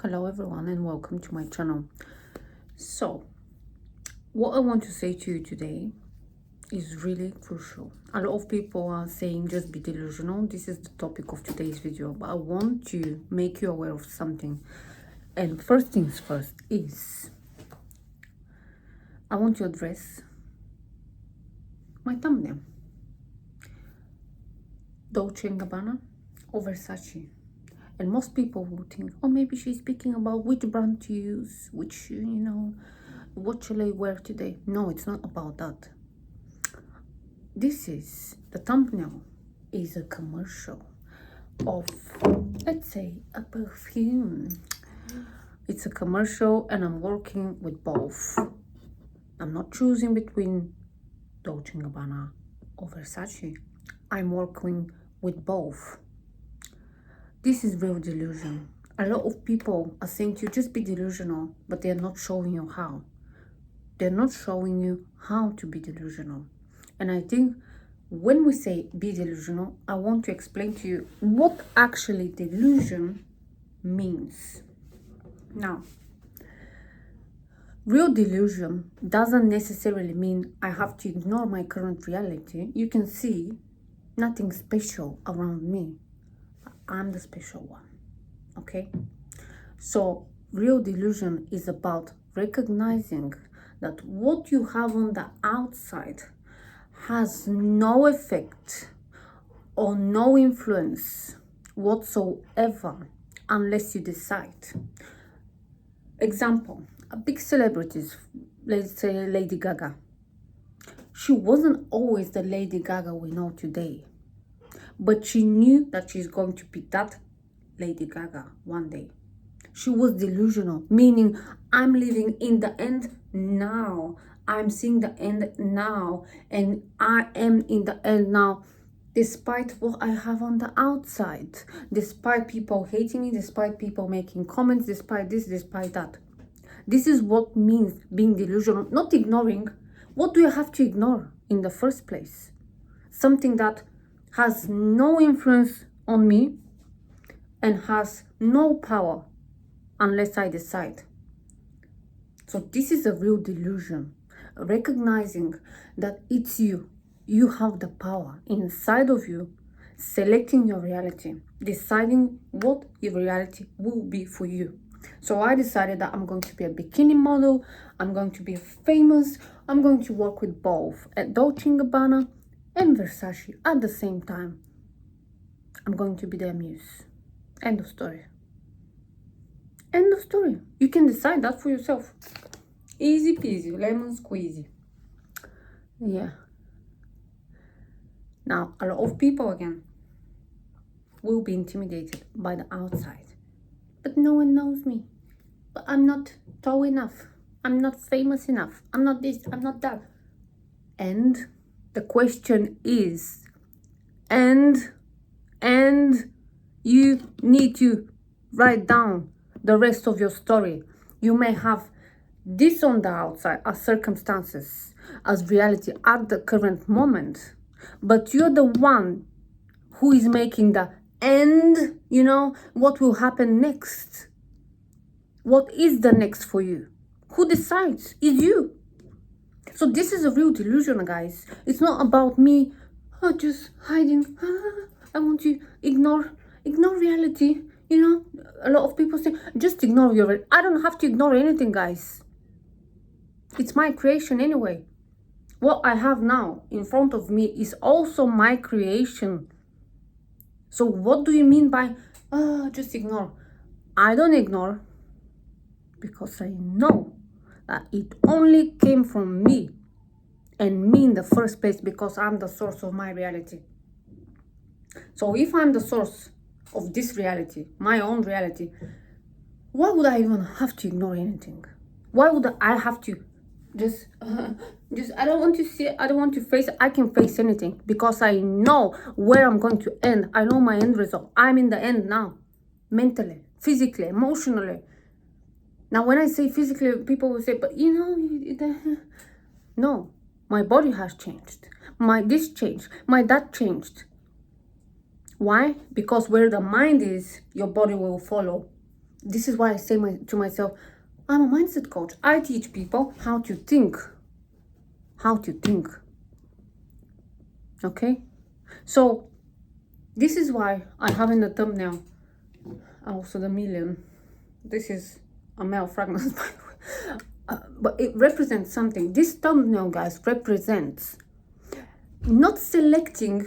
Hello everyone and welcome to my channel. So what I want to say to you today is really crucial. A lot of people are saying just be delusional. This is the topic of today's video, but I want to make you aware of something. And first things first is I want to address my thumbnail. Dolce & Gabbana or Versace. And most people will think, oh, maybe she's speaking about which brand to use, which, what shall I wear today? No, it's not about that. The thumbnail is a commercial of, let's say, a perfume. It's a commercial and I'm working with both. I'm not choosing between Dolce & Gabbana or Versace. I'm working with both. This is real delusion. A lot of people are saying to you, just be delusional, but they're not showing you how. They're not showing you how to be delusional. And I think when we say be delusional, I want to explain to you what actually delusion means. Now, real delusion doesn't necessarily mean I have to ignore my current reality. You can see nothing special around me. I'm the special one, okay? So real delusion is about recognizing that what you have on the outside has no effect or no influence whatsoever unless you decide. Example, a big celebrities, let's say Lady Gaga. She wasn't always the Lady Gaga we know today. But she knew that she's going to be that Lady Gaga one day. She was delusional, meaning I'm living in the end now. I'm seeing the end now. And I am in the end now, despite what I have on the outside. Despite people hating me, despite people making comments, despite this, despite that. This is what means being delusional, not ignoring. What do you have to ignore in the first place? Something that has no influence on me and has no power unless I decide. So this is a real delusion, recognizing that it's you. You have the power inside of you, selecting your reality, deciding what your reality will be for you. So I decided that I'm going to be a bikini model, I'm going to be famous, I'm going to work with both at Dolce & Gabbana and Versace at the same time. I'm going to be their muse. End of story. End of story. You can decide that for yourself. Easy peasy, lemon squeezy. Yeah. Now, a lot of people again will be intimidated by the outside. But no one knows me. But I'm not tall enough. I'm not famous enough. I'm not this, I'm not that. And the question is, and you need to write down the rest of your story. You may have this on the outside as circumstances, as reality at the current moment, but you're the one who is making the end, what will happen next. What is the next for you? Who decides? Is you. So this is a real delusion, guys. It's not about me just hiding. I want to ignore reality. A lot of people say, just ignore your... I don't have to ignore anything, guys. It's my creation anyway. What I have now in front of me is also my creation. So what do you mean by, just ignore? I don't ignore because I know that it only came from me and me in the first place, because I'm the source of my reality. So if I'm the source of this reality, my own reality, why would I even have to ignore anything? Why would I have to just I don't want to see it, I don't want to face it. I can face anything because I know where I'm going to end. I know my end result. I'm in the end now, mentally, physically, emotionally. Now, when I say physically, people will say, but no, my body has changed. My this changed. My that changed. Why? Because where the mind is, your body will follow. This is why I say to myself, I'm a mindset coach. I teach people how to think. How to think. Okay? So, this is why I have in the thumbnail also the million. This is a male fragment, by the way. But it represents something. This thumbnail, guys, represents not selecting,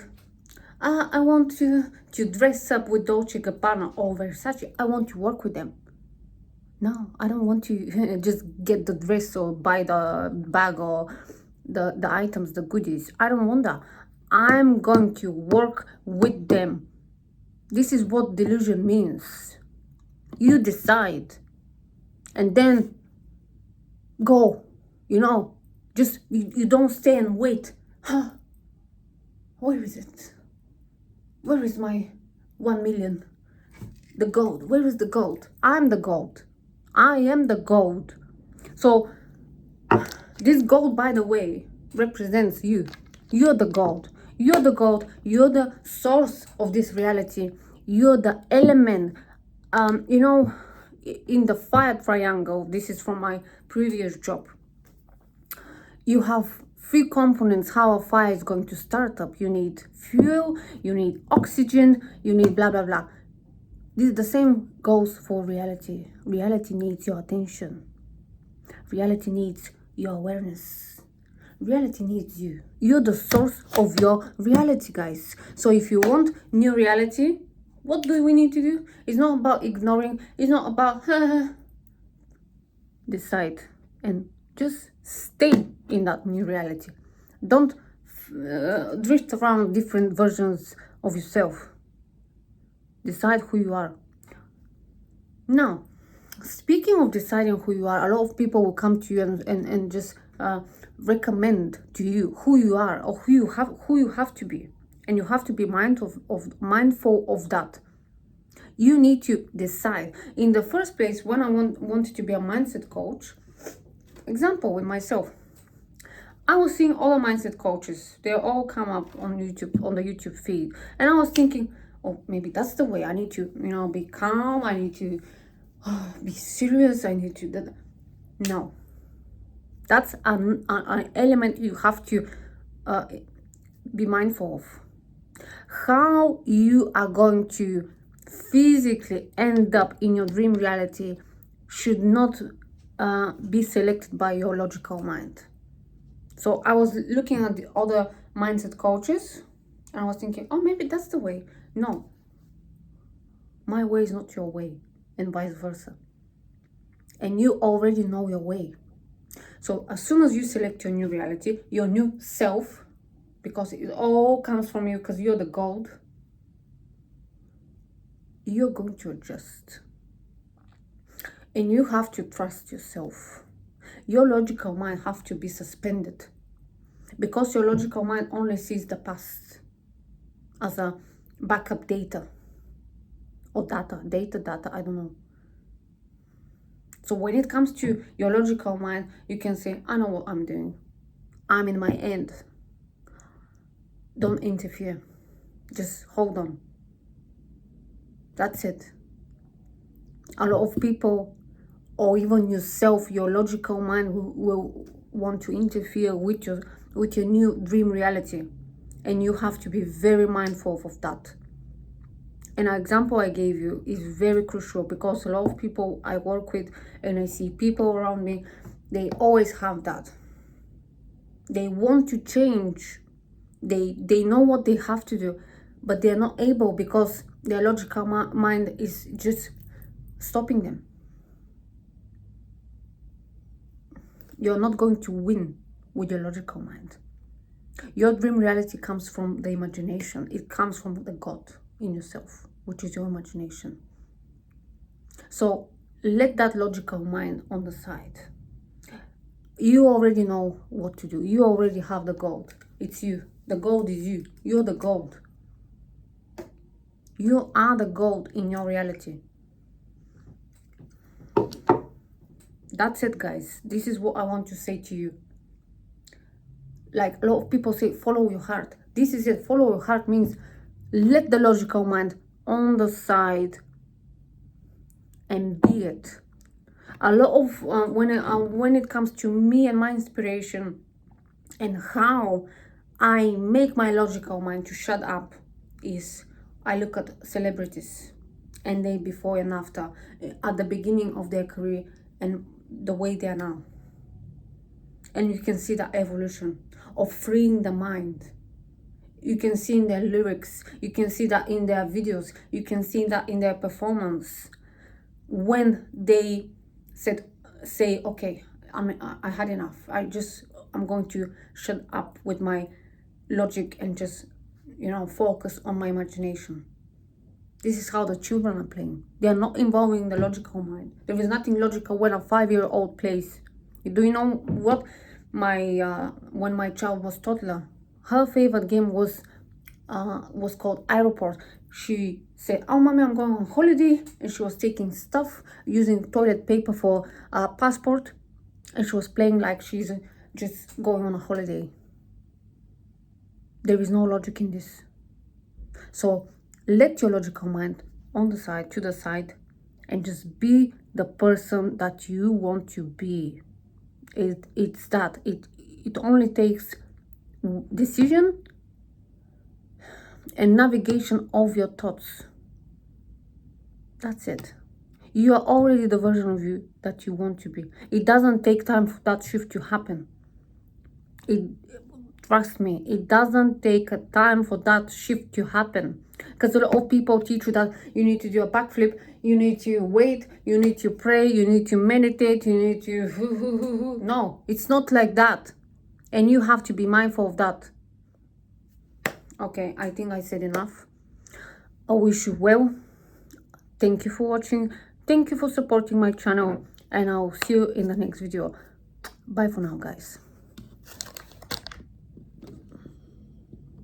I want to dress up with Dolce & Gabbana or Versace. I want to work with them. No, I don't want to just get the dress or buy the bag or the items, the goodies. I don't want that. I'm going to work with them. This is what delusion means. You decide and then go, just you don't stay and wait. Where is it? Where is my 1 million? The gold. Where is the gold? I'm the gold. I am the gold. So this gold, by the way, represents you. You're the gold. You're the gold. You're the source of this reality. You're the element. In the fire triangle, this is from my previous job. You have 3 components how a fire is going to start up. You need fuel, you need oxygen, you need blah, blah, blah. The same goes for reality. Reality needs your attention. Reality needs your awareness. Reality needs you. You're the source of your reality, guys. So if you want new reality, what do we need to do? It's not about ignoring. It's not about decide and just stay in that new reality. Don't drift around different versions of yourself. Decide who you are. Now, speaking of deciding who you are, a lot of people will come to you and just recommend to you who you are or who you have to be, and you have to be mindful of that. You need to decide. In the first place, when I wanted to be a mindset coach, example with myself, I was seeing all the mindset coaches. They all come up on YouTube, on the YouTube feed, and I was thinking, oh, maybe that's the way. I need to, be calm. I need to be serious. I need to. No, that's an element you have to be mindful of. How you are going to physically end up in your dream reality should not be selected by your logical mind. So I was looking at the other mindset coaches and I was thinking, oh, maybe that's the way. No, my way is not your way, and vice versa. And you already know your way. So as soon as you select your new reality, your new self, because it all comes from you, because you're the gold, you're going to adjust. And you have to trust yourself. Your logical mind have to be suspended, because your logical mind only sees the past as a backup data or data, I don't know. So when it comes to your logical mind, you can say, I know what I'm doing. I'm in my end. Don't interfere. Just hold on. That's it. A lot of people, or even yourself, your logical mind will want to interfere with your new dream reality. And you have to be very mindful of that. An example I gave you is very crucial, because a lot of people I work with and I see people around me, they always have that. They want to change. They know what they have to do, but they're not able because their logical mind is just stopping them. You're not going to win with your logical mind. Your dream reality comes from the imagination. It comes from the God in yourself, which is your imagination. So let that logical mind on the side. You already know what to do. You already have the gold. It's you. The gold is you. You're the gold. You are the gold in your reality. That's it, guys. This is what I want to say to you. Like a lot of people say, follow your heart. This is it. Follow your heart means let the logical mind on the side and be it. A lot of when it comes to me and my inspiration and how I make my logical mind to shut up is I look at celebrities and they before and after, at the beginning of their career and the way they are now. And you can see the evolution of freeing the mind. You can see in their lyrics, you can see that in their videos, you can see that in their performance. When they say, okay, I had enough. I'm going to shut up with my logic and just, focus on my imagination. This is how the children are playing. They are not involving the logical mind. There is nothing logical when a 5-year-old plays. Do you know what? When my child was toddler, her favorite game was called Aeroport. She said, "Oh, mommy, I'm going on holiday," and she was taking stuff, using toilet paper for a passport, and she was playing like she's just going on a holiday. There is no logic in this. So let your logical mind to the side, and just be the person that you want to be. It's that. It only takes decision and navigation of your thoughts. That's it. You are already the version of you that you want to be. It doesn't take time for that shift to happen. Trust me, it doesn't take a time for that shift to happen. Because a lot of people teach you that you need to do a backflip, you need to wait, you need to pray, you need to meditate, you need to... No, it's not like that. And you have to be mindful of that. Okay, I think I said enough. I wish you well. Thank you for watching. Thank you for supporting my channel. And I'll see you in the next video. Bye for now, guys.